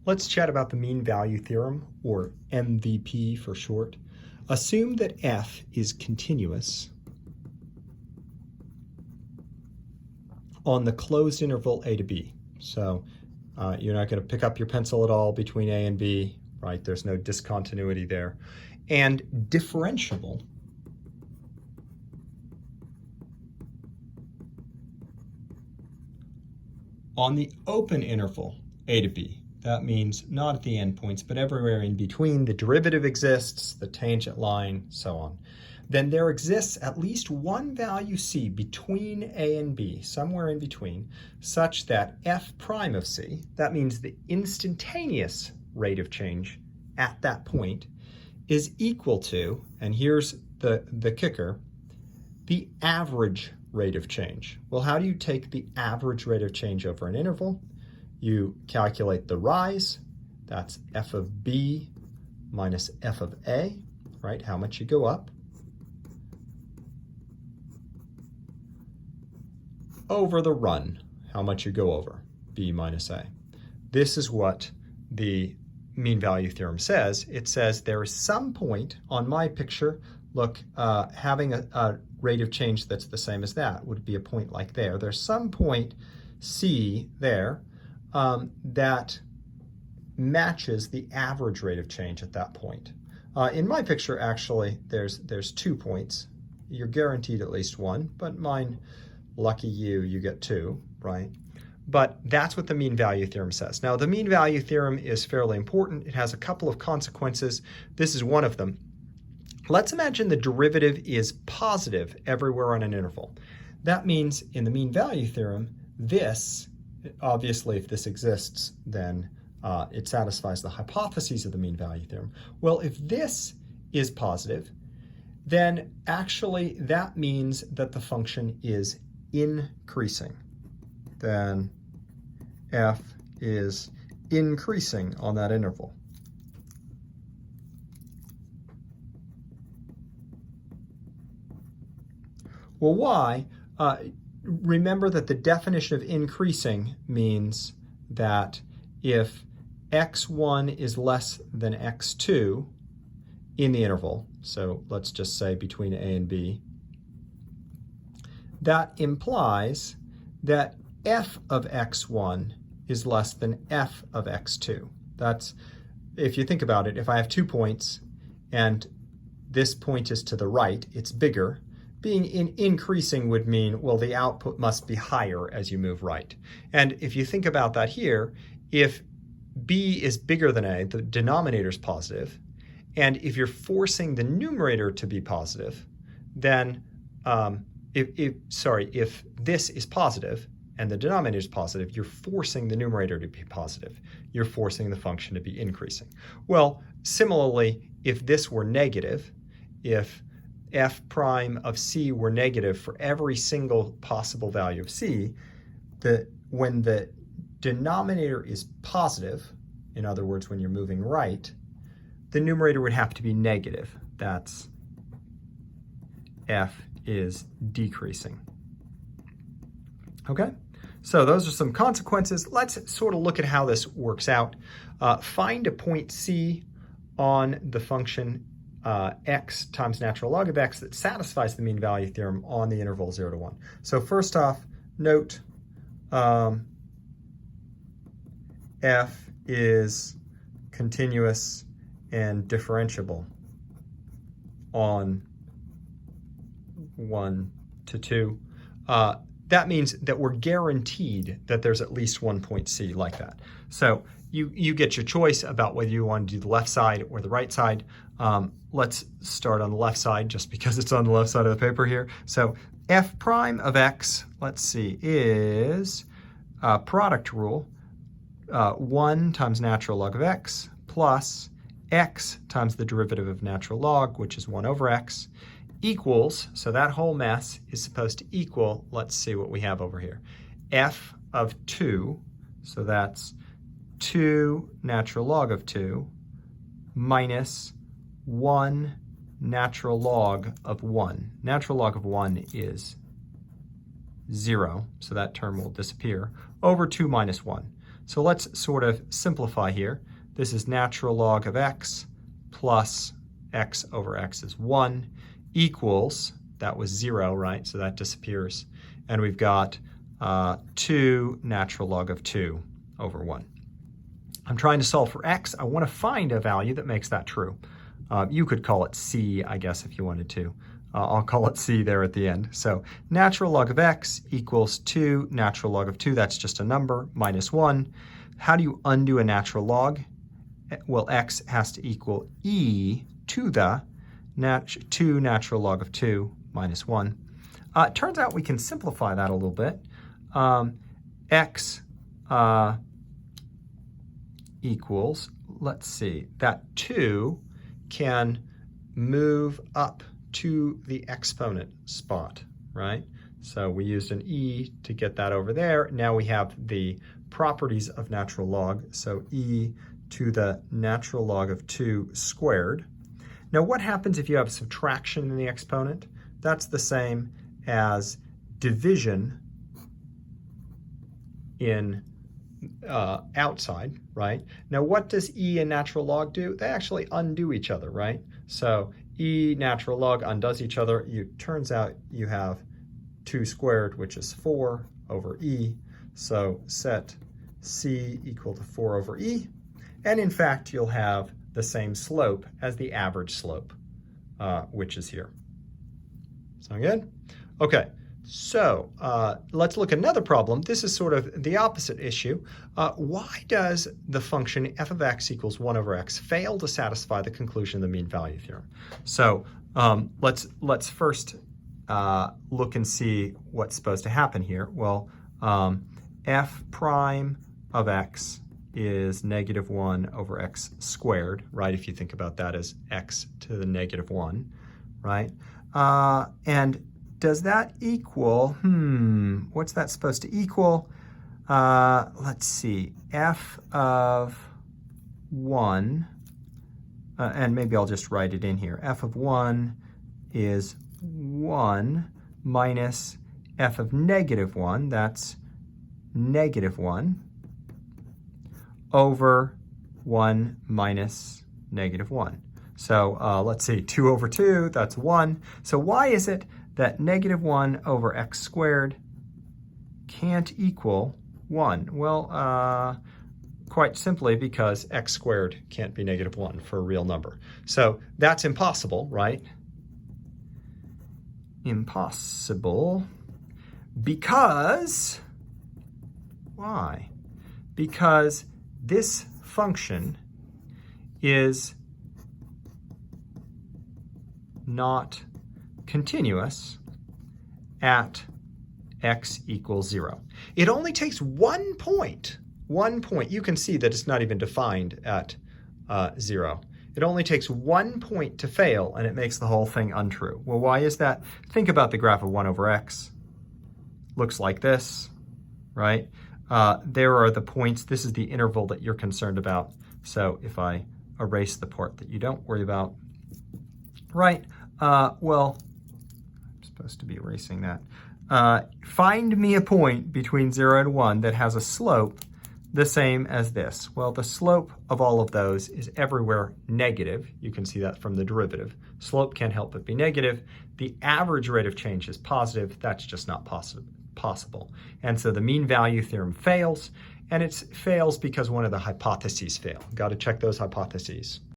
Let's chat about the mean value theorem, or MVP for short. Assume that f is continuous on the closed interval a to b. So you're not going to pick up your pencil at all between a and b, right? There's no discontinuity there. And differentiable on the open interval a to b. That means not at the endpoints, but everywhere in between. The derivative exists, the tangent line, so on. Then there exists at least one value c between a and b, somewhere in between, such that f prime of c, that means the instantaneous rate of change at that point, is equal to, and here's the kicker, the average rate of change. Well, how do you take the average rate of change over an interval? You calculate the rise, that's f of b minus f of a, right? How much you go up, over the run, how much you go over, b minus a. This is what the mean value theorem says. It says there is some point on my picture, look, having a rate of change that's the same as that would be a point like there. There's some point c there that matches the average rate of change at that point. In my picture, actually, there's 2 points. You're guaranteed at least one, but mine, lucky you get 2, right? But that's what the mean value theorem says. Now, the mean value theorem is fairly important. It has a couple of consequences. This is one of them. Let's imagine the derivative is positive everywhere on an interval. That means in the mean value theorem, this, obviously if this exists, then it satisfies the hypotheses of the mean value theorem. Well, if this is positive, then actually that means that the function is increasing. Then f is increasing on that interval. Well, why? Remember that the definition of increasing means that if x1 is less than x2 in the interval, so let's just say between a and b, that implies that f of x1 is less than f of x2. That's, if you think about it, if I have 2 points and this point is to the right, it's bigger. Being increasing would mean, well, the output must be higher as you move right. And if you think about that here, if b is bigger than a, the denominator is positive, and if you're forcing the numerator to be positive, then if this is positive and the denominator is positive, you're forcing the numerator to be positive. You're forcing the function to be increasing. Well, similarly, if this were negative, if f prime of c were negative for every single possible value of c, when the denominator is positive, in other words, when you're moving right, the numerator would have to be negative. That's f is decreasing. Okay, so those are some consequences. Let's sort of look at how this works out. Find a point c on the function x times natural log of x that satisfies the mean value theorem on the interval 0 to 1. So first off, note f is continuous and differentiable on 1 to 2. That means that we're guaranteed that there's at least one point c like that. So you get your choice about whether you want to do the left side or the right side. Let's start on the left side just because it's on the left side of the paper here. So f prime of x, let's see, is product rule, 1 times natural log of x plus x times the derivative of natural log, which is 1 over x, equals, so that whole mess is supposed to equal, let's see what we have over here, f of 2, so that's 2 natural log of 2 minus 1 natural log of 1. Natural log of 1 is 0, so that term will disappear, over 2 minus 1. So let's sort of simplify here. This is natural log of x plus x over x is 1 equals, that was 0, right? So that disappears. And we've got 2 natural log of 2 over 1. I'm trying to solve for x. I want to find a value that makes that true. You could call it c, I guess, if you wanted to. I'll call it c there at the end. So natural log of x equals 2 natural log of 2. That's just a number, minus 1. How do you undo a natural log? Well, x has to equal e to the 2 natural log of 2 minus 1. It turns out we can simplify that a little bit. X equals, let's see, that 2 can move up to the exponent spot, right? So we used an e to get that over there. Now we have the properties of natural log, so e to the natural log of 2 squared. Now what happens if you have subtraction in the exponent? That's the same as division in outside, right? Now what does e and natural log do? They actually undo each other, right? So e natural log undoes each other. It turns out you have 2 squared, which is 4 over e. So set c equal to 4 over e. And in fact, you'll have the same slope as the average slope, which is here. Sound good? Okay, so let's look at another problem. This is sort of the opposite issue. Why does the function f of x equals 1 over x fail to satisfy the conclusion of the mean value theorem? So let's first look and see what's supposed to happen here. Well, f prime of x is negative 1 over x squared, right? If you think about that as x to the negative 1, right? And does that equal, what's that supposed to equal? Let's see, f of 1, and maybe I'll just write it in here. F of 1 is 1 minus f of negative 1, that's negative 1, over 1 minus negative 1. So let's see, 2 over 2, that's 1. So why is it that negative 1 over x squared can't equal 1? Well, quite simply because x squared can't be negative 1 for a real number. So that's impossible, right? Impossible because, why? Because this function is not continuous at x equals 0. It only takes 1 point. 1 point. You can see that it's not even defined at 0. It only takes 1 point to fail, and it makes the whole thing untrue. Well, why is that? Think about the graph of 1 over x. Looks like this, right? There are the points. This is the interval that you're concerned about. So if I erase the part that you don't worry about, right? Well, I'm supposed to be erasing that. Find me a point between 0 and 1 that has a slope the same as this. Well, the slope of all of those is everywhere negative. You can see that from the derivative. Slope can't help but be negative. The average rate of change is positive. That's just not possible. And so the mean value theorem fails, and it fails because one of the hypotheses fail. Got to check those hypotheses.